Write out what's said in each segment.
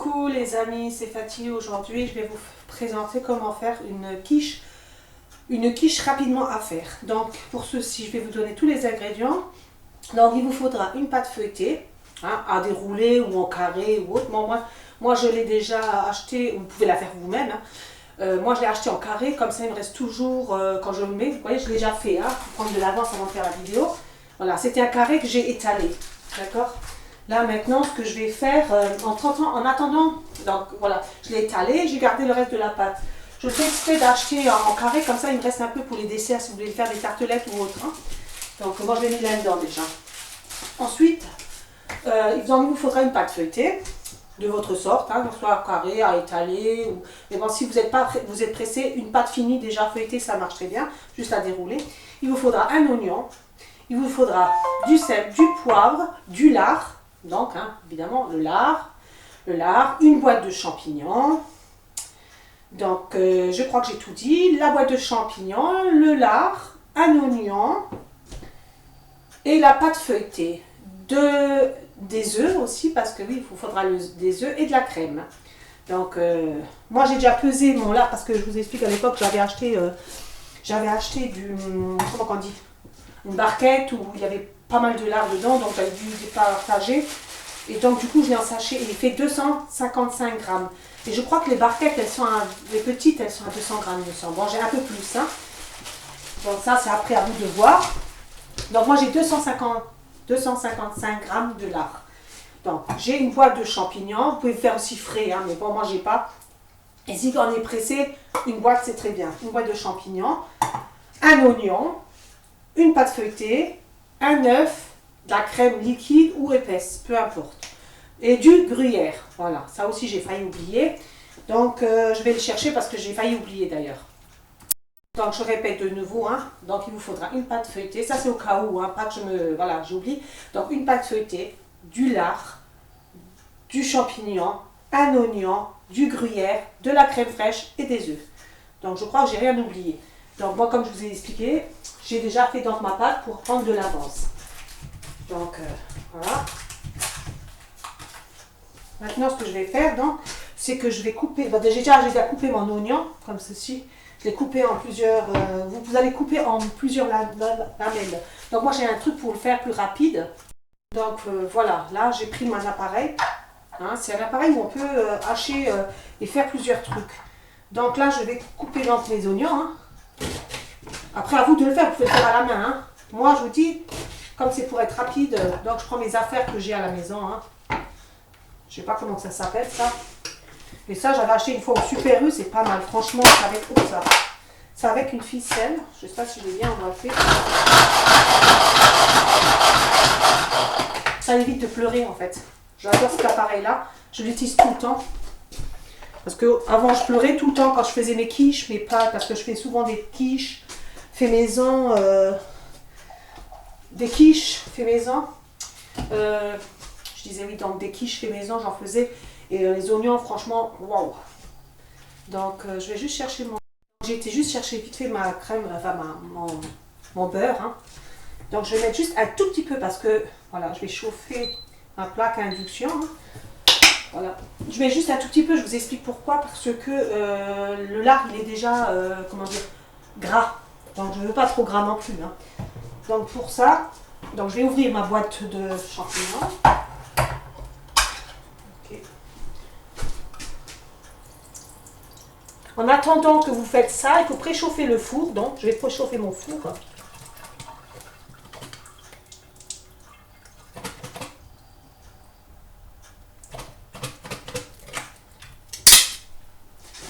Coucou les amis, c'est Fatih. Aujourd'hui je vais vous présenter comment faire une quiche rapidement à faire. Donc pour ceci je vais vous donner tous les ingrédients. Donc il vous faudra une pâte feuilletée, hein, à dérouler ou en carré ou autre. Moi je l'ai déjà acheté, vous pouvez la faire vous-même. Hein. Moi je l'ai acheté en carré, comme ça il me reste toujours, quand je le mets, vous voyez je l'ai déjà fait, hein, pour prendre de l'avance avant de faire la vidéo. Voilà, c'était un carré que j'ai étalé, d'accord. Là maintenant ce que je vais faire, en attendant, donc voilà, je l'ai étalé, j'ai gardé le reste de la pâte. Je fais exprès d'acheter en carré, comme ça il me reste un peu pour les desserts si vous voulez faire des tartelettes ou autre. Hein. Donc moi je l'ai mis là-dedans déjà. Ensuite, il vous faudra une pâte feuilletée de votre sorte, hein, soit carré, à étaler. Mais bon, si vous êtes pressé, une pâte finie déjà feuilletée, ça marche très bien, juste à dérouler. Il vous faudra un oignon, il vous faudra du sel, du poivre, du lard, donc hein, évidemment le lard, une boîte de champignons. Donc je crois que j'ai tout dit, la boîte de champignons, le lard, un oignon et la pâte feuilletée. Des œufs aussi, parce que oui, il vous faudra des œufs et de la crème. Donc, moi j'ai déjà pesé mon lard, parce que je vous explique à l'époque, j'avais acheté comment on dit, une barquette où il y avait pas mal de lard dedans, donc j'avais dû départager. Et donc, du coup, je l'ai en sachet et il fait 255 grammes. Et je crois que les barquettes, les petites, elles sont à 200 grammes, il me semble. Bon, j'ai un peu plus, hein. Donc, ça, c'est après à vous de voir. Donc, moi j'ai 255 grammes de lard. Donc, j'ai une boîte de champignons. Vous pouvez faire aussi frais, hein, mais bon, moi, j'ai pas. Et si on est pressé, une boîte, c'est très bien. Une boîte de champignons, un oignon, une pâte feuilletée, un œuf, de la crème liquide ou épaisse, peu importe. Et du gruyère. Voilà, ça aussi, j'ai failli oublier. Donc, je vais le chercher parce que j'ai failli oublier d'ailleurs. Donc je répète de nouveau, hein. Donc il vous faudra une pâte feuilletée, ça c'est au cas où, hein, pas que voilà, j'oublie. Donc une pâte feuilletée, du lard, du champignon, un oignon, du gruyère, de la crème fraîche et des œufs. Donc je crois que j'ai rien oublié. Donc moi comme je vous ai expliqué, j'ai déjà fait donc ma pâte pour prendre de l'avance. Donc voilà. Maintenant ce que je vais faire donc, c'est que je vais couper, j'ai déjà coupé mon oignon comme ceci. Je l'ai coupé en plusieurs, vous allez couper en plusieurs lamelles. Donc moi j'ai un truc pour le faire plus rapide. Donc voilà, là j'ai pris mon appareil. Hein, c'est un appareil où on peut hacher et faire plusieurs trucs. Donc là je vais couper donc mes oignons. Hein. Après à vous de le faire, vous pouvez le faire à la main. Hein. Moi je vous dis, comme c'est pour être rapide, donc je prends mes affaires que j'ai à la maison. Hein. Je sais pas comment ça s'appelle ça. Et ça, j'avais acheté une fois au Super U, c'est pas mal. Franchement, c'est avec ça. C'est avec une ficelle. Je sais pas si je l'ai bien emboîté. Ça évite de pleurer en fait. J'adore cet appareil-là. Je l'utilise tout le temps. Parce que avant, je pleurais tout le temps quand je faisais mes quiches, mes pâtes, parce que je fais souvent des quiches fait maison. Des quiches fait maison. Je disais oui, donc des quiches fait maison, j'en faisais. Et les oignons, franchement, waouh. Donc, je vais juste chercher mon... J'ai été juste chercher vite fait ma crème, enfin mon beurre. Hein. Donc, je vais mettre juste un tout petit peu parce que, voilà, je vais chauffer ma plaque à induction. Hein. Voilà. Je mets juste un tout petit peu, je vous explique pourquoi. Parce que le lard, il est déjà, comment dire, gras. Donc, je ne veux pas trop gras non plus. Hein. Donc, pour ça, donc, je vais ouvrir ma boîte de champignons. En attendant que vous faites ça, il faut préchauffer le four. Donc, je vais préchauffer mon four.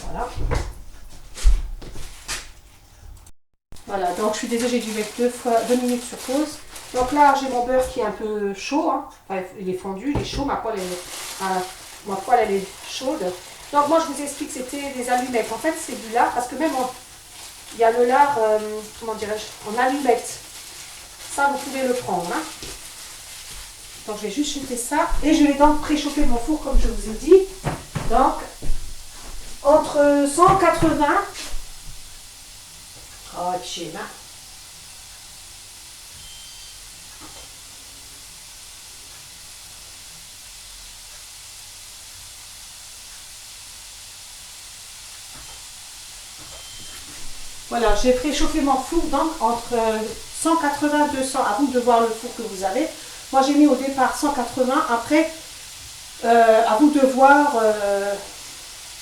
Voilà. Voilà, donc je suis désolée, j'ai dû mettre 2 minutes sur pause. Donc là, j'ai mon beurre qui est un peu chaud. Hein. Enfin, il est fondu, il est chaud. Ma poêle, elle est chaude. Donc moi, je vous explique, c'était des allumettes. En fait, c'est du lard, parce que même il y a le lard, comment dirais-je, en allumettes. Ça, vous pouvez le prendre. Hein. Donc, je vais juste jeter ça. Et je vais donc préchauffer mon four, comme je vous ai dit. Donc, entre 180... Oh, scema. Voilà, j'ai préchauffé mon four donc entre 180 et 200, à vous de voir le four que vous avez. Moi j'ai mis au départ 180, après à vous de voir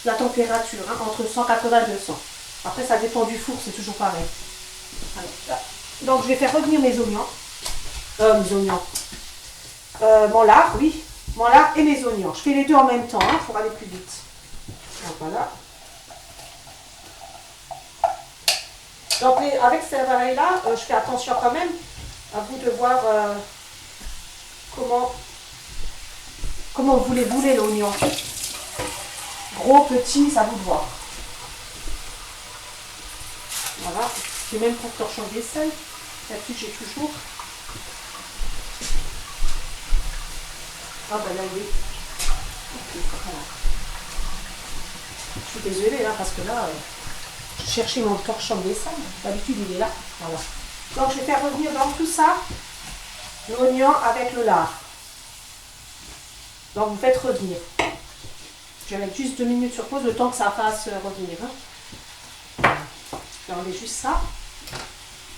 la température, hein, entre 180 et 200. Après ça dépend du four, c'est toujours pareil. Alors, donc je vais faire revenir mes oignons. Mon lard, oui. Mon lard et mes oignons. Je fais les deux en même temps, hein, pour aller plus vite. Donc voilà. Donc avec cet appareil-là, je fais attention quand même à vous de voir comment vous voulez bouler l'oignon. Gros, petit, ça vous de voir. Voilà. J'ai même pour torchon de vaisselle. D'habitude, j'ai toujours. Ah ben là, oui. Okay, voilà. Je suis désolée là, parce que là, je cherchais mon torchon de vaisselle. D'habitude, il est là. Voilà. Donc, je vais faire revenir dans tout ça l'oignon avec le lard. Donc, vous faites revenir. Je vais mettre juste 2 minutes sur pause, le temps que ça fasse revenir. Hein. Je vais enlever juste ça.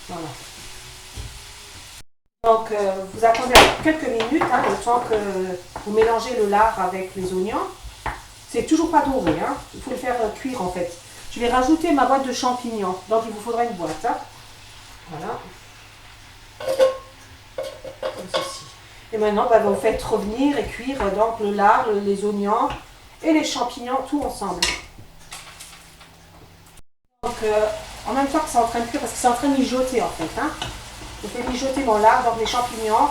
Voilà. Donc, vous attendez quelques minutes, hein, le temps que vous mélangez le lard avec les oignons. C'est toujours pas doré, hein. Il faut le faire cuire en fait. Je vais rajouter ma boîte de champignons, donc il vous faudra une boîte. Hein. Voilà. Comme ceci. Et maintenant, bah, vous faites revenir et cuire donc le lard, les oignons et les champignons tout ensemble. Donc, en même temps que c'est en train de cuire, parce que c'est en train de mijoter en fait. Hein. Je fais mijoter mon lard, donc les champignons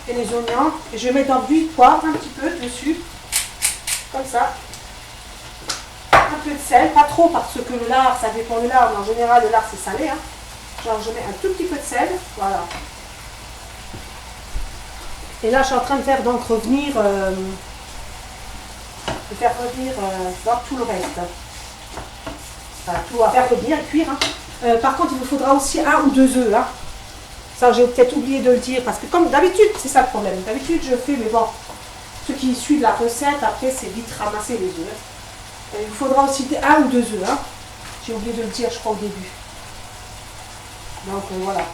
et les oignons. Et je vais mettre dans l'huile poivre un petit peu dessus. Comme ça. Un peu de sel, pas trop parce que le lard, ça dépend du lard, mais en général le lard c'est salé. Hein. Genre je mets un tout petit peu de sel. Voilà. Et là je suis en train de faire donc revenir, donc tout le reste. Voilà, tout à faire revenir et cuire. Hein. Par contre, il vous faudra aussi 1 ou 2 œufs. Hein. Ça, j'ai peut-être oublié de le dire. Parce que comme d'habitude, c'est ça le problème. D'habitude, je fais, mais bon, ceux qui suivent la recette, après, c'est vite ramasser les œufs. Il vous faudra aussi 1 ou 2 œufs. Hein. J'ai oublié de le dire, je crois, au début. Donc, voilà.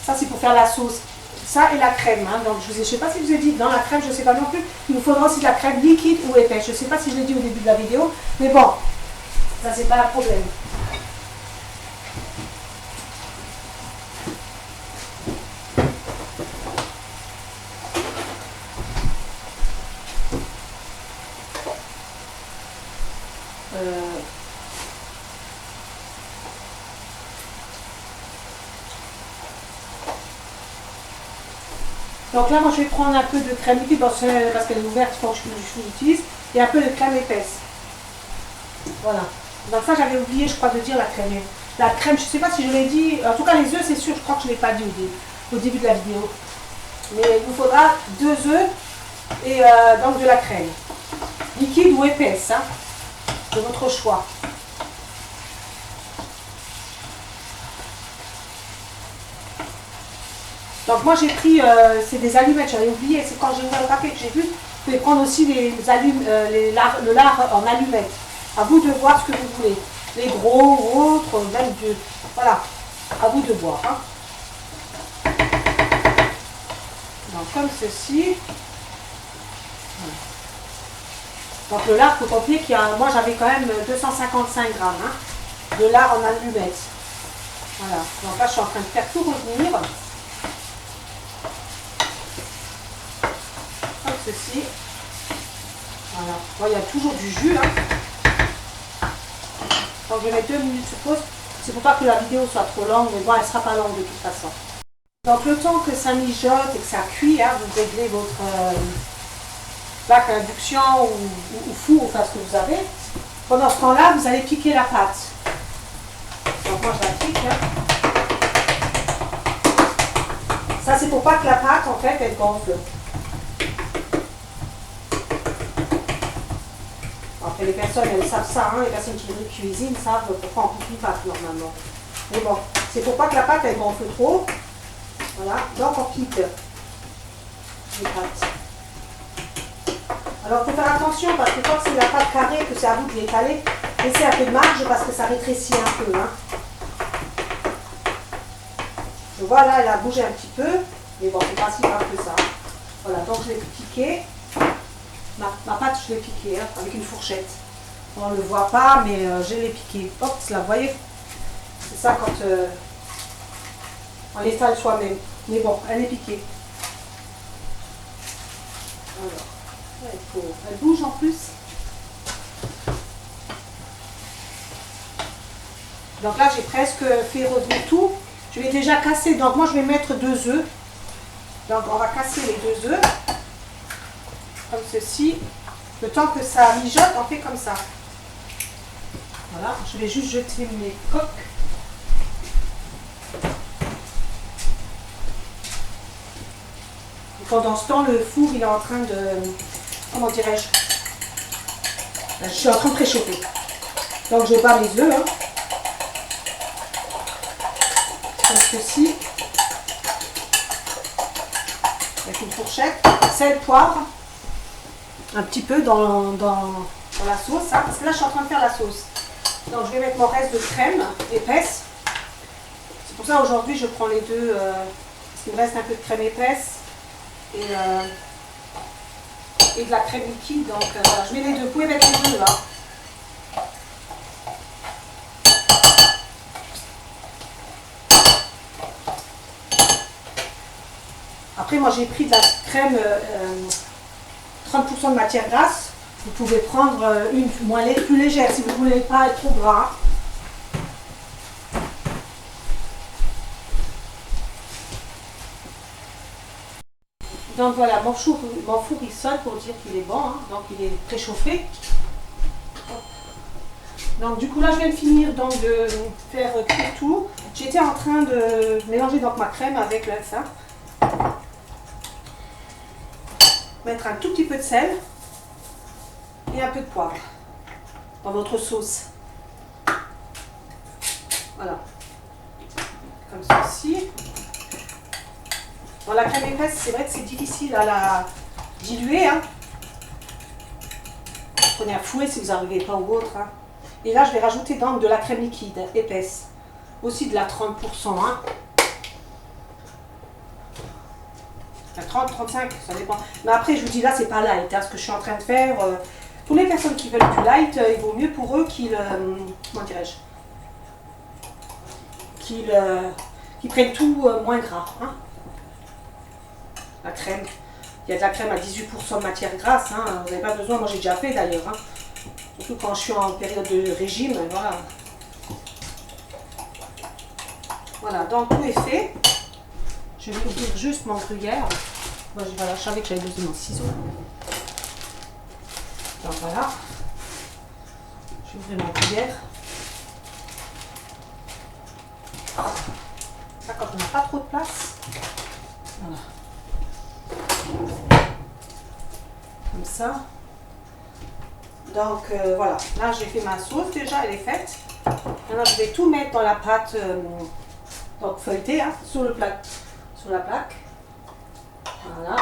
Ça, c'est pour faire la sauce. Ça et la crème. Hein. Donc, je ne sais pas si je vous ai dit, dans la crème, je ne sais pas non plus. Il vous faudra aussi de la crème liquide ou épaisse. Je ne sais pas si je l'ai dit au début de la vidéo. Mais bon, ça, c'est pas un problème. Donc là, moi, je vais prendre un peu de crème liquide parce qu'elle est ouverte, il faut que je l'utilise, et un peu de crème épaisse. Voilà. Donc ça, j'avais oublié, je crois, de dire la crème. La crème, je ne sais pas si je l'ai dit, en tout cas les œufs, c'est sûr, je crois que je ne l'ai pas dit au début de la vidéo. Mais il vous faudra 2 œufs et donc de la crème. Liquide ou épaisse, hein, de votre choix. Donc moi j'ai pris, c'est des allumettes, j'avais oublié, c'est quand j'ai ouvert le paquet que j'ai vu, vous pouvez prendre aussi le lard en allumettes. À vous de voir ce que vous voulez. Les gros ou autres, même de... Voilà, à vous de voir. Hein. Donc comme ceci. Donc le lard, il faut compter qu'il y a... Moi j'avais quand même 255 grammes hein, de lard en allumettes. Voilà, donc là je suis en train de faire tout revenir. Comme ceci. Voilà, bon, il y a toujours du jus. Hein. Donc je vais mettre 2 minutes sur pause. C'est pour pas que la vidéo soit trop longue, mais bon, elle ne sera pas longue de toute façon. Donc le temps que ça mijote et que ça cuit, hein, vous réglez votre plaque à induction ou four, enfin ce que vous avez. Pendant ce temps-là, vous allez piquer la pâte. Donc moi je la pique. Hein. Ça c'est pour pas que la pâte en fait elle gonfle. Après les personnes elles savent ça, hein, les personnes qui cuisinent savent pourquoi on pique une pâte normalement. Mais bon, c'est pour pas que la pâte elle gonfle trop. Voilà, donc on pique les pâtes. Alors il faut faire attention parce que quand c'est la pâte carrée que c'est à vous de l'étaler, Laissez un peu de marge parce que ça rétrécit un peu. Hein. Je vois là, elle a bougé un petit peu, mais bon, c'est pas si grave que ça. Voilà, donc je l'ai piqué. Ma pâte, je l'ai piquée hein, avec une fourchette. On ne le voit pas, mais je l'ai piquée. Hop, là, vous voyez? C'est ça quand on l'étale soi-même. Mais bon, elle est piquée. Alors, elle bouge en plus. Donc là, j'ai presque fait revenir tout. Je vais déjà casser. Donc moi, je vais mettre 2 œufs. Donc on va casser les 2 œufs. Comme ceci. Le temps que ça mijote, on fait comme ça. Voilà, je vais juste jeter mes coques. Et pendant ce temps, le four, il est en train de... Comment dirais-je? Je suis en train de préchauffer. Donc je bats mes œufs. Hein. Comme ceci. Avec une fourchette. Sel, poivre. Un petit peu dans la sauce. Hein, parce que là, je suis en train de faire la sauce. Donc je vais mettre mon reste de crème épaisse. C'est pour ça aujourd'hui je prends les deux. Parce qu'il me reste un peu de crème épaisse. Et de la crème liquide. Donc voilà, je mets les deux. Vous pouvez mettre les deux là. Après moi j'ai pris de la crème 30% de matière grasse. Vous pouvez prendre une plus légère si vous ne voulez pas être trop gras. Donc voilà, mon four il sonne pour dire qu'il est bon, hein. Donc il est préchauffé. Donc du coup là je viens de finir donc, de faire cuire tout. J'étais en train de mélanger donc ma crème avec l'œuf. Hein. Mettre un tout petit peu de sel et un peu de poivre dans votre sauce. Voilà. Comme ceci. Dans la crème épaisse, c'est vrai que c'est difficile à la diluer. Hein. Prenez un fouet si vous n'arrivez pas ou autre. Hein. Et là, je vais rajouter donc de la crème liquide épaisse. Aussi de la 30%. Hein. La 30, 35, ça dépend. Mais après, je vous dis là, c'est pas light. Hein, ce que je suis en train de faire. Pour les personnes qui veulent du light, il vaut mieux pour eux qu'ils... comment dirais-je? Qu'ils prennent tout moins gras. Hein. La crème. Il y a de la crème à 18% de matière grasse. Hein. Vous n'avez pas besoin. Moi, j'ai déjà fait d'ailleurs. Hein. Surtout quand je suis en période de régime. Voilà. Voilà, donc tout est fait. Je vais ouvrir juste mon gruyère. Bon, voilà, je savais que j'avais besoin de ciseaux. Donc voilà. Je vais ouvrir mon gruyère. Ça, quand on n'a pas trop de place. Voilà. Comme ça. Donc voilà, là j'ai fait ma sauce déjà, elle est faite. Maintenant je vais tout mettre dans la pâte donc feuilletée hein, sur la plaque. Voilà.